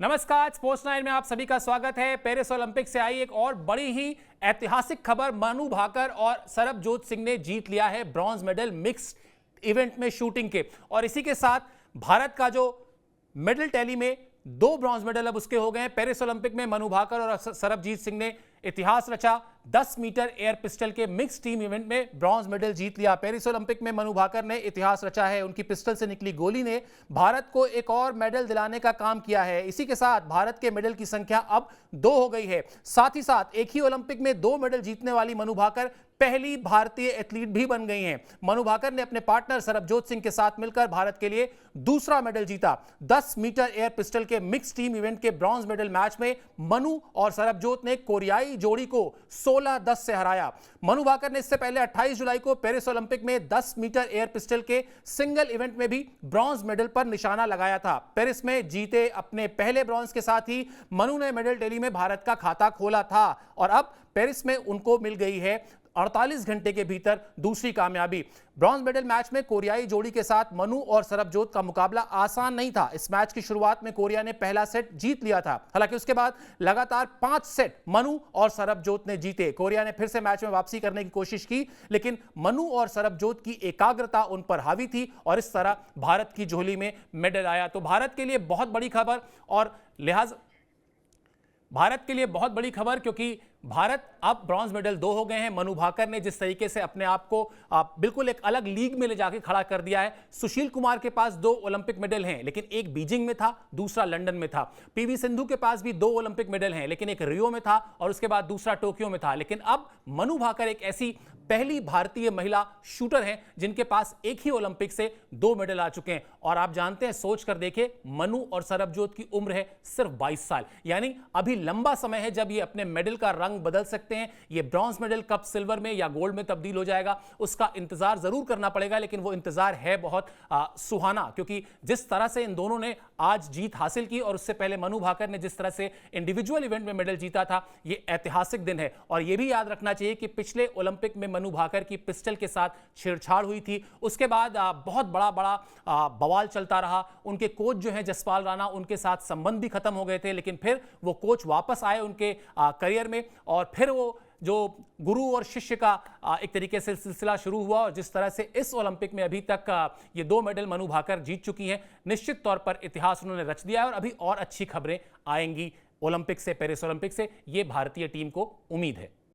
नमस्कार, स्पोर्ट्स 9 में आप सभी का स्वागत है। पेरिस ओलंपिक से आई एक और बड़ी ही ऐतिहासिक खबर। मनु भाकर और सरबजोत सिंह ने जीत लिया है ब्रॉन्ज मेडल मिक्स्ड इवेंट में शूटिंग के, और इसी के साथ भारत का जो मेडल टैली में 2 ब्रॉन्ज मेडल अब उसके हो गए हैं। पेरिस ओलंपिक में मनु भाकर और सरबजीत सिंह ने इतिहास रचा। 10 मीटर एयर पिस्टल के मिक्स टीम इवेंट में ब्रॉन्ज मेडल जीत लिया। पेरिस ओलंपिक में मनु भाकर ने इतिहास रचा है। उनकी पिस्टल से निकली गोली ने भारत को एक और मेडल दिलाने का काम किया है। इसी के साथ भारत के मेडल की संख्या अब 2 हो गई है। साथ ही साथ एक ही ओलंपिक में 2 मेडल जीतने वाली मनु भाकर पहली भारतीय एथलीट भी बन गई हैं। मनु भाकर ने अपने पार्टनर सरबजोत सिंह के साथ मिलकर भारत के लिए दूसरा मेडल जीता। 10 मीटर एयर पिस्टल के मिक्स टीम इवेंट के ब्रॉन्ज मेडल मैच में मनु और सरबजोत ने कोरियाई जोड़ी को 16-10 से हराया। मनु भाकर ने इससे पहले 28 जुलाई को पेरिस ओलंपिक में 10 मीटर एयर पिस्टल के सिंगल इवेंट में भी ब्रॉन्ज मेडल पर निशाना लगाया था। पेरिस में जीते अपने पहले ब्रॉन्ज के साथ ही मनु ने मेडल टैली में भारत का खाता खोला था, और अब पेरिस में उनको मिल गई है 48 घंटे के भीतर दूसरी कामयाबी। ब्रॉन्ज मेडल मैच में कोरियाई जोड़ी के साथ मनु और सरबजोत का मुकाबला आसान नहीं था। इस मैच की शुरुआत में कोरिया ने पहला सेट जीत लिया था, हालांकि उसके बाद लगातार 5 सेट मनु और सरबजोत ने जीते। कोरिया ने फिर से मैच में वापसी करने की कोशिश की, लेकिन मनु और सरबजोत की एकाग्रता उन पर हावी थी और इस तरह भारत की झोली में मेडल आया। तो भारत के लिए बहुत बड़ी खबर, और भारत के लिए बहुत बड़ी खबर, क्योंकि भारत अब ब्रॉन्ज मेडल 2 हो गए हैं। मनु भाकर ने जिस तरीके से अपने आप को बिल्कुल एक अलग लीग में ले जाके खड़ा कर दिया है। सुशील कुमार के पास 2 ओलंपिक मेडल हैं, लेकिन एक बीजिंग में था, दूसरा लंदन में था। पीवी सिंधु के पास भी 2 ओलंपिक मेडल हैं, लेकिन एक रियो में था और उसके बाद दूसरा टोक्यो में था। लेकिन अब मनु भाकर एक ऐसी पहली भारतीय महिला शूटर हैं जिनके पास एक ही ओलंपिक से 2 मेडल आ चुके हैं। और आप जानते हैं, सोच कर देखें, मनु और सरबजोत की उम्र है सिर्फ 22 साल, यानी अभी लंबा समय है जब ये अपने मेडल का रंग बदल सकते हैं। ये ब्रॉन्ज मेडल कब सिल्वर में या गोल्ड में तब्दील हो जाएगा, उसका इंतजार जरूर करना पड़ेगा, लेकिन वो इंतजार है बहुत सुहाना, क्योंकि जिस तरह से इन दोनों ने आज जीत हासिल की और उससे पहले मनु भाकर ने जिस तरह से इंडिविजुअल इवेंट में मेडल जीता था, ये ऐतिहासिक दिन है। और ये भी याद रखना चाहिए कि पिछले ओलंपिक में मनु भाकर की पिस्टल के साथ छेड़छाड़ हुई थी। उसके बाद बहुत बड़ा बवाल चलता रहा। उनके कोच जो हैं जसपाल राणा, उनके साथ संबंध भी खत्म हो गए थे, लेकिन फिर वो कोच वापस आए उनके करियर में, और फिर वो जो गुरु और शिष्य का एक तरीके से सिलसिला शुरू हुआ। और जिस तरह से इस ओलंपिक में अभी तक ये 2 मेडल मनु भाकर जीत चुकी हैं, निश्चित तौर पर इतिहास उन्होंने रच दिया है। और अभी और अच्छी खबरें आएंगी ओलंपिक से, पेरिस ओलंपिक से, ये भारतीय टीम को उम्मीद है।